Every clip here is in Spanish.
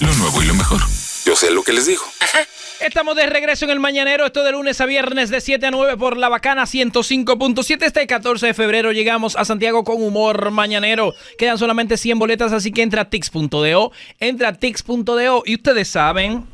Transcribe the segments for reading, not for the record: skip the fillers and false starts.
lo nuevo y lo mejor. Yo sé lo que les digo. Estamos de regreso en el Mañanero, esto de lunes a viernes de 7 a 9 por La Bacana 105.7. Este 14 de febrero llegamos a Santiago con humor mañanero. Quedan solamente 100 boletas, así que entra a tix.do. Y ustedes saben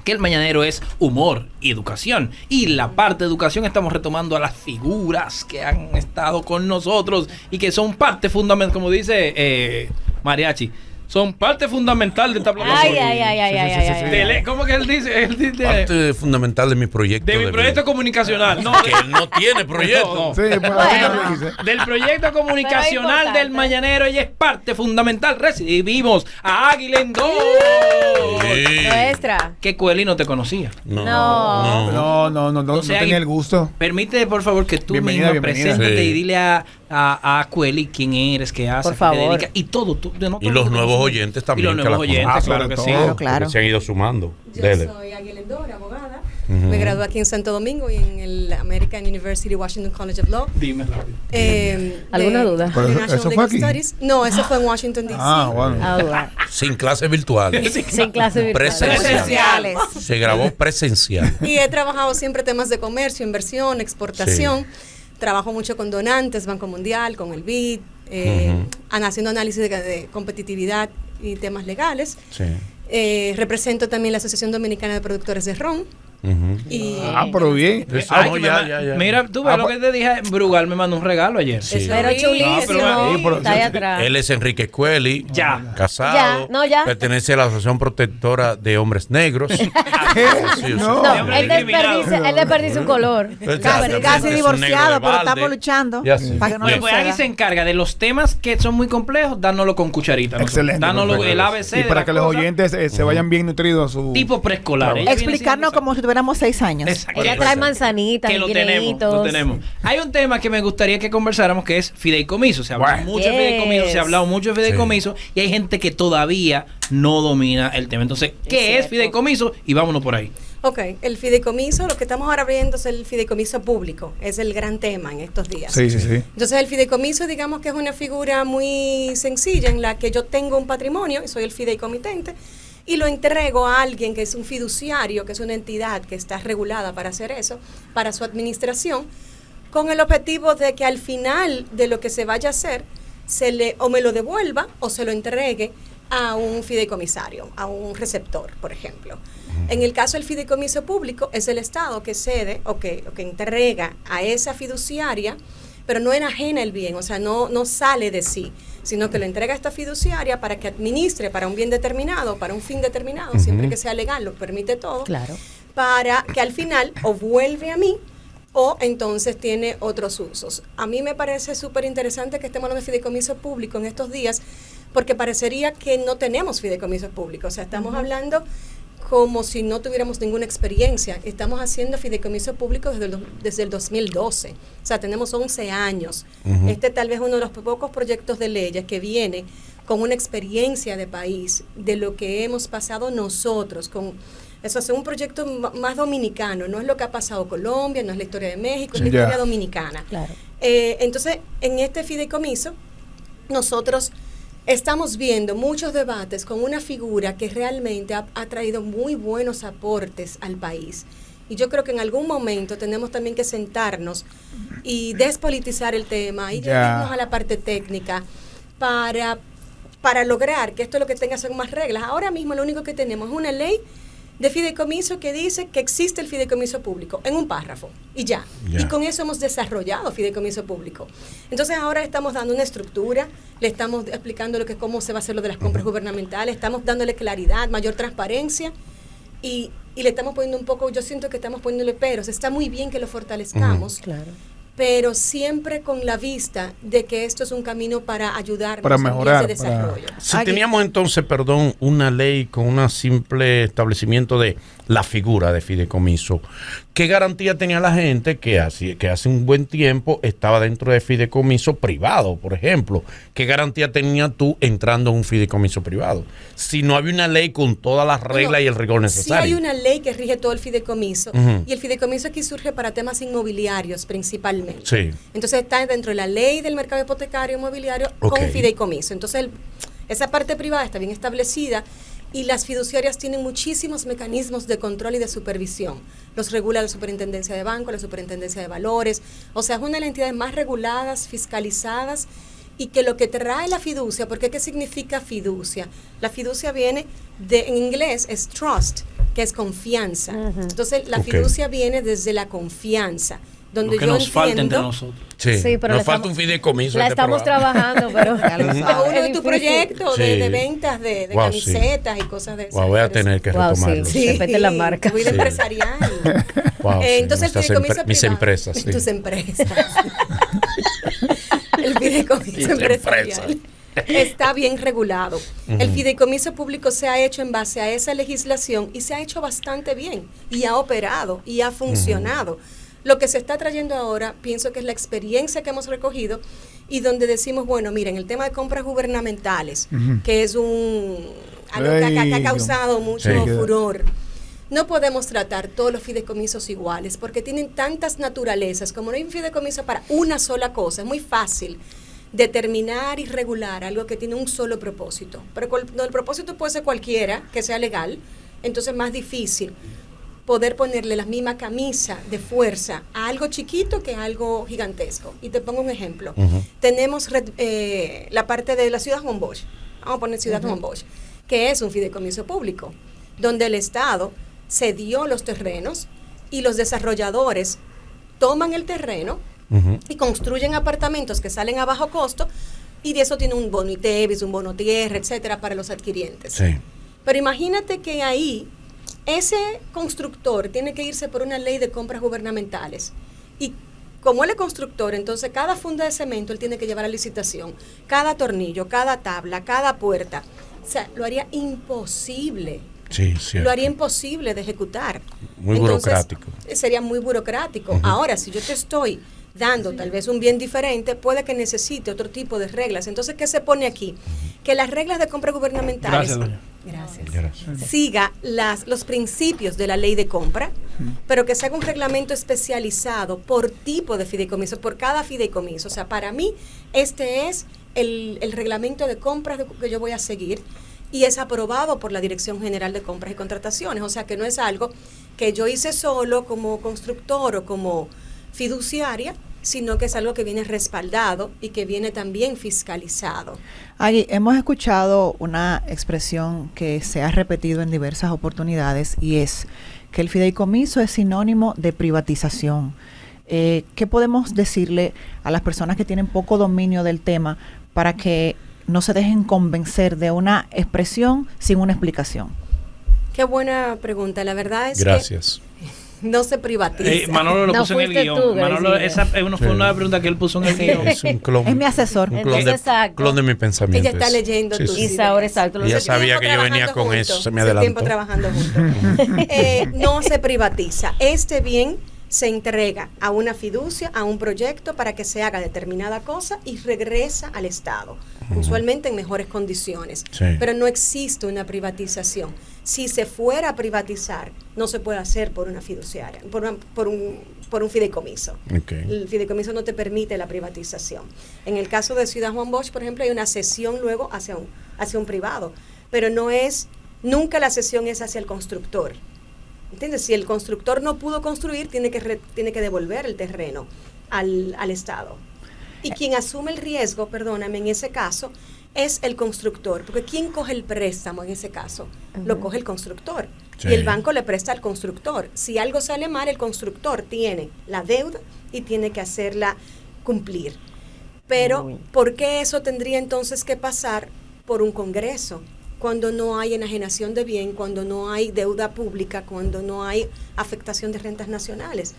que el Mañanero es humor y educación. Y la parte de educación estamos retomando a las figuras que han estado con nosotros y que son parte fundamental, como dice Mariachi. Son parte fundamental de esta plataforma. ¿Cómo que él dice? Parte fundamental de mi proyecto. De mi proyecto comunicacional. No, que él no tiene proyecto. No. Sí, del proyecto comunicacional del Mañanero. Ella es parte fundamental. Recibimos a Águila en Dos. Nuestra. Que Cueli no te conocía. No tenía el gusto. Permite, por favor, que tú misma preséntate y dile a Cueli quién eres, qué haces, por favor. qué te dedicas. Y todo. Y los nuevos oyentes también. Y los nuevos oyentes, claro que sí. Claro. Se han ido sumando. Yo soy Águila Endora, abogada. Me gradué aquí en Santo Domingo y en el American University Washington College of Law. Dime rápido. ¿Alguna duda? ¿Eso fue aquí? No, eso fue en Washington, D.C. Bueno. Sin clases virtuales. Sin clases virtuales. Presenciales. Se grabó presencial. Y he trabajado siempre temas de comercio, inversión, exportación. Sí. Trabajo mucho con donantes, Banco Mundial, con el BID, haciendo análisis de competitividad y temas legales. Sí. Represento también la Asociación Dominicana de Productores de Ron. Pero bien. Mira, tú ves lo que te dije. Brugal me mandó un regalo ayer. Sí. Pero chulísimo. Está ahí atrás. Él es Enrique Cueli. Casado. Ya. Pertenece a la Asociación Protectora de Hombres Negros. Él desperdicia un color. Casi divorciado, pero estamos luchando. Para que no pues ahí se encarga de los temas que son muy complejos, dánoslo con cucharita. Excelente. Dánoslo el ABC. Y para que los oyentes se vayan bien nutridos a su tipo preescolar. Explicarnos como si tuviéramos 6 años. Ella trae manzanitas, que lo tenemos. Hay un tema que me gustaría que conversáramos que es fideicomiso. Se habla mucho de fideicomiso, se ha hablado mucho de fideicomiso y hay gente que todavía no domina el tema. Entonces, ¿qué es fideicomiso? Y vámonos por ahí. Ok, el fideicomiso, lo que estamos ahora viendo es el fideicomiso público, es el gran tema en estos días. Sí. Entonces el fideicomiso, digamos que es una figura muy sencilla en la que yo tengo un patrimonio y soy el fideicomitente y lo entrego a alguien que es un fiduciario, que es una entidad que está regulada para hacer eso, para su administración, con el objetivo de que al final de lo que se vaya a hacer, o me lo devuelva o se lo entregue a un fideicomisario, a un receptor, por ejemplo. En el caso del fideicomiso público, es el Estado que cede o que entrega a esa fiduciaria, pero no enajena el bien, o sea, no sale de sí, sino que lo entrega a esta fiduciaria para que administre para un bien determinado, para un fin determinado, siempre que sea legal, lo permite todo, claro, para que al final o vuelve a mí o entonces tiene otros usos. A mí me parece súper interesante que estemos hablando de fideicomiso público en estos días, porque parecería que no tenemos fideicomisos públicos, o sea, estamos hablando como si no tuviéramos ninguna experiencia. Estamos haciendo fideicomiso público desde el 2012, o sea, tenemos 11 años. Este tal vez uno de los pocos proyectos de leyes que viene con una experiencia de país, de lo que hemos pasado nosotros, con eso es un proyecto más dominicano, no es lo que ha pasado en Colombia, no es la historia de México, es la historia dominicana. Claro. Entonces, en este fideicomiso, nosotros estamos viendo muchos debates con una figura que realmente ha traído muy buenos aportes al país. Y yo creo que en algún momento tenemos también que sentarnos y despolitizar el tema y llevarnos a la parte técnica para lograr que esto lo que tenga son más reglas. Ahora mismo lo único que tenemos es una ley de fideicomiso que dice que existe el fideicomiso público en un párrafo y ya. Y con eso hemos desarrollado fideicomiso público. Entonces ahora le estamos dando una estructura, le estamos explicando cómo se va a hacer lo de las compras gubernamentales, estamos dándole claridad, mayor transparencia y le estamos poniendo un poco, yo siento que estamos poniéndole peros. Está muy bien que lo fortalezcamos, claro, pero siempre con la vista de que esto es un camino para ayudarnos para mejorar, en ese desarrollo. Si teníamos entonces, una ley con un simple establecimiento de la figura de fideicomiso, ¿qué garantía tenía la gente que hace un buen tiempo estaba dentro de fideicomiso privado, por ejemplo? ¿Qué garantía tenía tú entrando en un fideicomiso privado? Si no había una ley con todas las reglas y el rigor necesario. Sí hay una ley que rige todo el fideicomiso y el fideicomiso aquí surge para temas inmobiliarios principalmente. Sí. Entonces está dentro de la ley del mercado hipotecario inmobiliario con fideicomiso. Entonces esa parte privada está bien establecida. Y las fiduciarias tienen muchísimos mecanismos de control y de supervisión. Los regula la Superintendencia de Banco, la Superintendencia de Valores. O sea, es una de las entidades más reguladas, fiscalizadas, y que lo que trae la fiducia, porque ¿qué significa fiducia? La fiducia viene en inglés es trust, que es confianza. Entonces, la fiducia viene desde la confianza. Donde lo que yo nos falta entiendo, entre nosotros. Sí, pero nos falta un fideicomiso. La estamos trabajando, pero uno de tus proyectos de ventas de Wow, camisetas y cosas de esas. Voy a tener que retomarlo. Sí, respete la marca. Tu vida empresarial. Wow, Entonces, el fideicomiso mis privado. empresas. Sí. Tus empresas. El fideicomiso empresarial está bien regulado. El fideicomiso público se ha hecho en base a esa legislación y se ha hecho bastante bien y ha operado y ha funcionado. Lo que se está trayendo ahora, pienso que es la experiencia que hemos recogido y donde decimos, bueno, miren, el tema de compras gubernamentales, que es algo que ha causado mucho furor. No podemos tratar todos los fideicomisos iguales porque tienen tantas naturalezas. Como no hay un fideicomiso para una sola cosa, es muy fácil determinar y regular algo que tiene un solo propósito. Pero cuando el propósito puede ser cualquiera, que sea legal, entonces es más difícil poder ponerle la misma camisa de fuerza a algo chiquito que a algo gigantesco. Y te pongo un ejemplo. Tenemos la parte de la Ciudad Juan Bosch. Vamos a poner Ciudad Juan Bosch, que es un fideicomiso público, donde el Estado cedió los terrenos y los desarrolladores toman el terreno y construyen apartamentos que salen a bajo costo y de eso tiene un bono ITEVIS, un bono tierra, etcétera, para los adquirientes. Sí. Pero imagínate que ahí ese constructor tiene que irse por una ley de compras gubernamentales y como él es constructor, entonces cada funda de cemento él tiene que llevar a licitación, cada tornillo, cada tabla, cada puerta. O sea, lo haría imposible. Sí, cierto. Lo haría imposible de ejecutar. Muy Entonces, burocrático. Sería muy burocrático. Ahora, si yo te estoy dando tal vez un bien diferente, puede que necesite otro tipo de reglas. Entonces, ¿qué se pone aquí? Que las reglas de compra gubernamentales siga los principios de la ley de compra, pero que se haga un reglamento especializado por tipo de fideicomiso, por cada fideicomiso. O sea, para mí, este es el reglamento de compras que yo voy a seguir y es aprobado por la Dirección General de Compras y Contrataciones. O sea, que no es algo que yo hice solo como constructor o como fiduciaria, sino que es algo que viene respaldado y que viene también fiscalizado. Agui, hemos escuchado una expresión que se ha repetido en diversas oportunidades y es que el fideicomiso es sinónimo de privatización. ¿Qué podemos decirle a las personas que tienen poco dominio del tema para que no se dejen convencer de una expresión sin una explicación? Qué buena pregunta. La verdad es Gracias. que no se privatiza. Manolo lo puso en el guión. Manolo, esa fue una pregunta que él puso en el guión. Es un clon. Es mi asesor. Clon de mi pensamiento. Ella está leyendo tus Y ahora exacto. Ella sabía que yo venía con eso, se me adelantó. Tiempo trabajando juntos. No se privatiza. Este bien se entrega a una fiducia, a un proyecto para que se haga determinada cosa y regresa al Estado, usualmente en mejores condiciones. Sí. Pero no existe una privatización. Si se fuera a privatizar, no se puede hacer por una fiduciaria, por un fideicomiso. Okay. El fideicomiso no te permite la privatización. En el caso de Ciudad Juan Bosch, por ejemplo, hay una cesión luego hacia un privado, pero nunca la cesión es hacia el constructor. ¿Entiendes? Si el constructor no pudo construir, tiene que devolver el terreno al Estado. Y quien asume el riesgo, perdóname, en ese caso, es el constructor. Porque ¿quién coge el préstamo en ese caso? Lo coge el constructor. Sí. Y el banco le presta al constructor. Si algo sale mal, el constructor tiene la deuda y tiene que hacerla cumplir. Pero, ¿por qué eso tendría entonces que pasar por un Congreso? Cuando no hay enajenación de bien, cuando no hay deuda pública, cuando no hay afectación de rentas nacionales.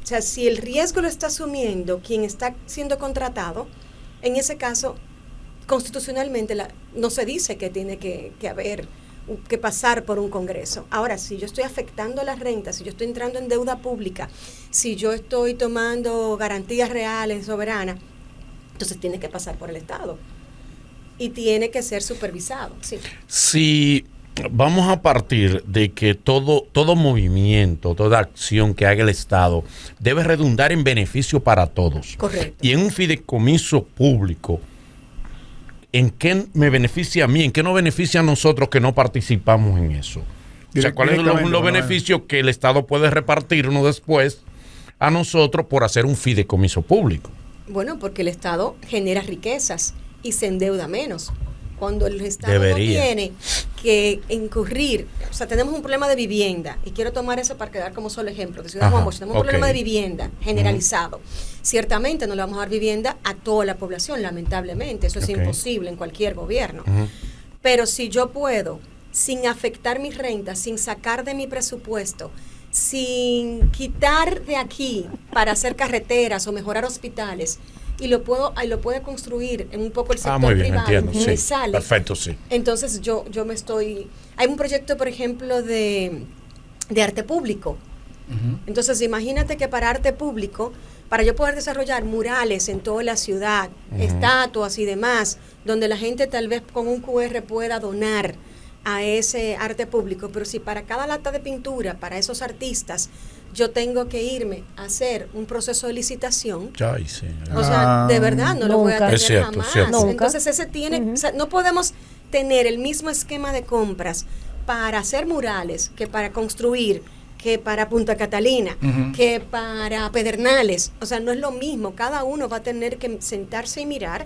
O sea, si el riesgo lo está asumiendo quien está siendo contratado, en ese caso, constitucionalmente no se dice que tiene que pasar por un Congreso. Ahora, si yo estoy afectando las rentas, si yo estoy entrando en deuda pública, si yo estoy tomando garantías reales, soberanas, entonces tiene que pasar por el Estado. Y tiene que ser supervisado. Sí. Si vamos a partir de que todo movimiento, toda acción que haga el Estado debe redundar en beneficio para todos. Correcto. Y en un fideicomiso público, ¿en qué me beneficia a mí? ¿En qué nos beneficia a nosotros que no participamos en eso? O sea, ¿cuáles son los beneficios que el Estado puede repartirnos después a nosotros por hacer un fideicomiso público? Bueno, porque el Estado genera riquezas y se endeuda menos. Cuando el Estado no tiene que incurrir, o sea, tenemos un problema de vivienda, y quiero tomar eso para quedar como solo ejemplo, que Ciudad Juan Bosch, tenemos un problema de vivienda generalizado. Ciertamente no le vamos a dar vivienda a toda la población, lamentablemente, eso es imposible en cualquier gobierno. Pero si yo puedo, sin afectar mis rentas, sin sacar de mi presupuesto, sin quitar de aquí para hacer carreteras o mejorar hospitales, y lo puede construir en un poco el sector muy bien, privado, entiendo, me sí, sale. perfecto, sí. Entonces yo me estoy... Hay un proyecto, por ejemplo, de arte público. Entonces imagínate que para arte público, para yo poder desarrollar murales en toda la ciudad, estatuas y demás, donde la gente tal vez con un QR pueda donar a ese arte público, pero si para cada lata de pintura, para esos artistas, yo tengo que irme a hacer un proceso de licitación, o sea, de verdad no lo voy a tener jamás. Entonces ese tiene, o sea, no podemos tener el mismo esquema de compras para hacer murales que para construir, que para Punta Catalina, que para Pedernales. O sea, no es lo mismo, cada uno va a tener que sentarse y mirar.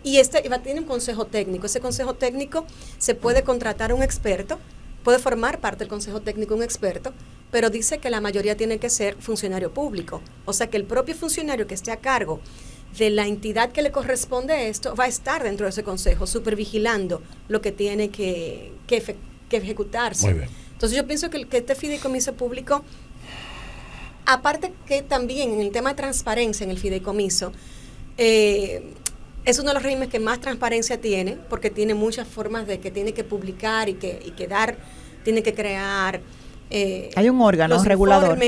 Y va a tener un consejo técnico. Ese consejo técnico se puede contratar a un experto, puede formar parte del consejo técnico un experto, pero dice que la mayoría tiene que ser funcionario público. O sea que el propio funcionario que esté a cargo de la entidad que le corresponde esto va a estar dentro de ese consejo, supervigilando lo que tiene que ejecutarse. Muy bien. Entonces yo pienso que este fideicomiso público, aparte que también en el tema de transparencia en el fideicomiso, es uno de los regímenes que más transparencia tiene, porque tiene muchas formas de que tiene que publicar y que dar, tiene que crear... hay un órgano regulador.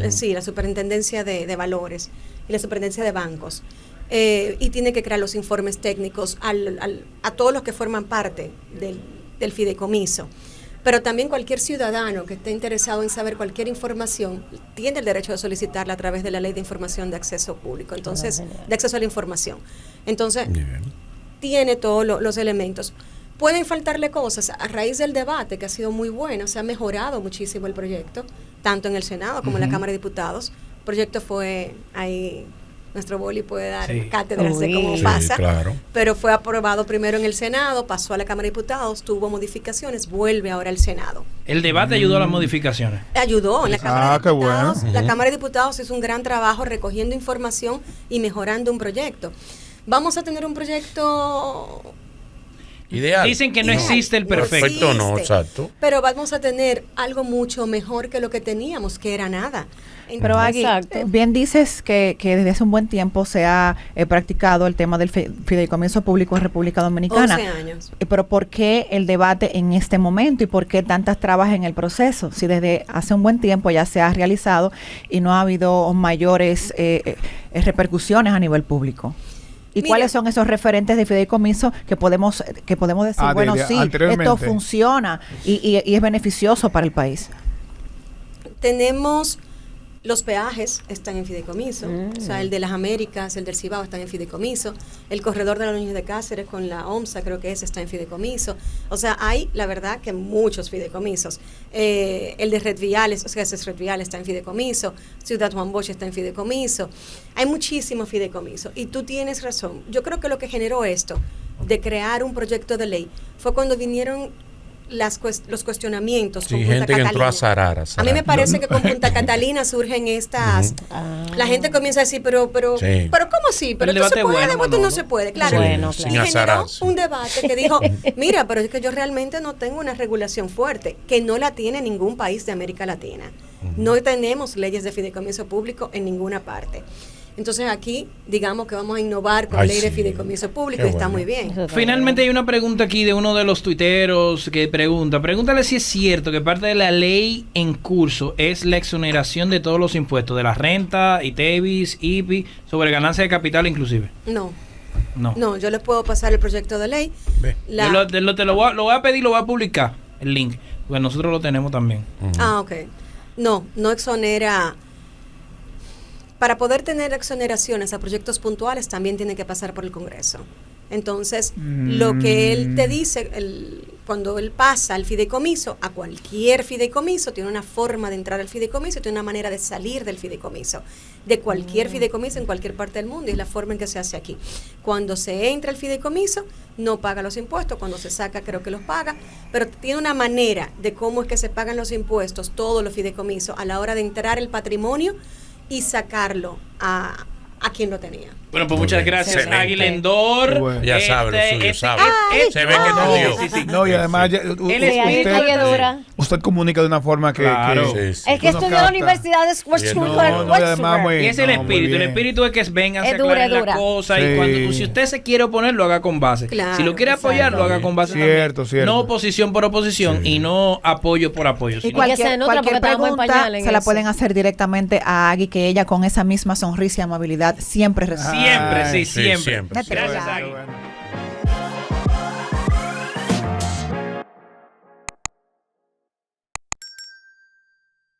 Sí, la Superintendencia de Valores y la Superintendencia de Bancos. Y tiene que crear los informes técnicos a todos los que forman parte del fideicomiso. Pero también cualquier ciudadano que esté interesado en saber cualquier información tiene el derecho de solicitarla a través de la Ley de Información de Acceso Público, entonces, de acceso a la información. Entonces, tiene todos los elementos. Pueden faltarle cosas. A raíz del debate, que ha sido muy bueno, se ha mejorado muchísimo el proyecto, tanto en el Senado como en la Cámara de Diputados. El proyecto fue ahí... Nuestro boli puede dar cátedras de cómo pasa, pero fue aprobado primero en el Senado, pasó a la Cámara de Diputados, tuvo modificaciones, vuelve ahora al Senado. ¿El debate ayudó a las modificaciones? Ayudó en la Cámara de Diputados. La Cámara de Diputados hizo un gran trabajo recogiendo información y mejorando un proyecto. Vamos a tener un proyecto... ideal. Dicen que no existe el perfecto. Perfecto, no, exacto. Pero vamos a tener algo mucho mejor que lo que teníamos, que era nada. Pero aquí, bien dices que desde hace un buen tiempo se ha practicado el tema del fideicomiso público en República Dominicana. 11 años. Pero ¿por qué el debate en este momento y por qué tantas trabas en el proceso? Si desde hace un buen tiempo ya se ha realizado y no ha habido mayores repercusiones a nivel público. ¿Y cuáles son esos referentes de fideicomiso que podemos decir, bueno, sí, esto funciona y es beneficioso para el país? Tenemos... Los peajes están en fideicomiso, o sea, el de las Américas, el del Cibao están en fideicomiso, el corredor de la Núñez de Cáceres con la OMSA, creo que está en fideicomiso. O sea, hay, la verdad, que muchos fideicomisos. El de Red Viales, o sea, ese Red Viales está en fideicomiso, Ciudad Juan Bosch está en fideicomiso. Hay muchísimos fideicomisos y tú tienes razón. Yo creo que lo que generó esto de crear un proyecto de ley fue cuando vinieron los cuestionamientos con Punta gente Catalina. Que entró a zarar. A mí me parece que con Punta Catalina surgen estas... La gente comienza a decir, pero ¿cómo así? Pero esto se puede, no se puede. Claro. Y generó un debate que dijo, mira, pero es que yo realmente no tengo una regulación fuerte, que no la tiene ningún país de América Latina. No tenemos leyes de fideicomiso público en ninguna parte. Entonces aquí, digamos que vamos a innovar con ley de fideicomiso público y está muy bien. Finalmente hay una pregunta aquí de uno de los tuiteros que pregúntale si es cierto que parte de la ley en curso es la exoneración de todos los impuestos, de la renta, ITEVIS, IPI, sobre ganancia de capital inclusive. No, yo les puedo pasar el proyecto de ley. Lo voy a pedir, lo voy a publicar, el link, porque nosotros lo tenemos también. Ok. No exonera... Para poder tener exoneraciones a proyectos puntuales también tiene que pasar por el Congreso. Entonces, lo que él te dice, cuando él pasa al fideicomiso, a cualquier fideicomiso, tiene una forma de entrar al fideicomiso y tiene una manera de salir del fideicomiso, de cualquier fideicomiso en cualquier parte del mundo, y es la forma en que se hace aquí. Cuando se entra al fideicomiso, no paga los impuestos, cuando se saca creo que los paga, pero tiene una manera de cómo es que se pagan los impuestos, todos los fideicomisos, a la hora de entrar el patrimonio y sacarlo a quien lo tenía. Bueno, pues muchas gracias, Águila Endor. Bueno. Ya sabe lo suyo, sabe. Se ve que No, no dio. Sí. no, y además usted comunica de una forma que... Claro. que- Sí, sí. Es que Uno estudió en la capta. Universidad de No, y además muy- Es el no, muy espíritu. El bien. espíritu es que vengan, se Es dura, aclaren es dura. la cosa. Sí. Y cuando, si usted se quiere oponer, lo haga con base. Claro, Si lo quiere apoyar, lo haga con base Cierto, también. cierto. No oposición por oposición y no apoyo por apoyo. Y sino- que se nutra porque estamos en pregunta pañales en se la eso. pueden hacer directamente a Agui, que ella con esa misma sonrisa y amabilidad siempre recibe. Siempre, Ay, sí, siempre. siempre. Gracias, Claro. Águila. Bueno.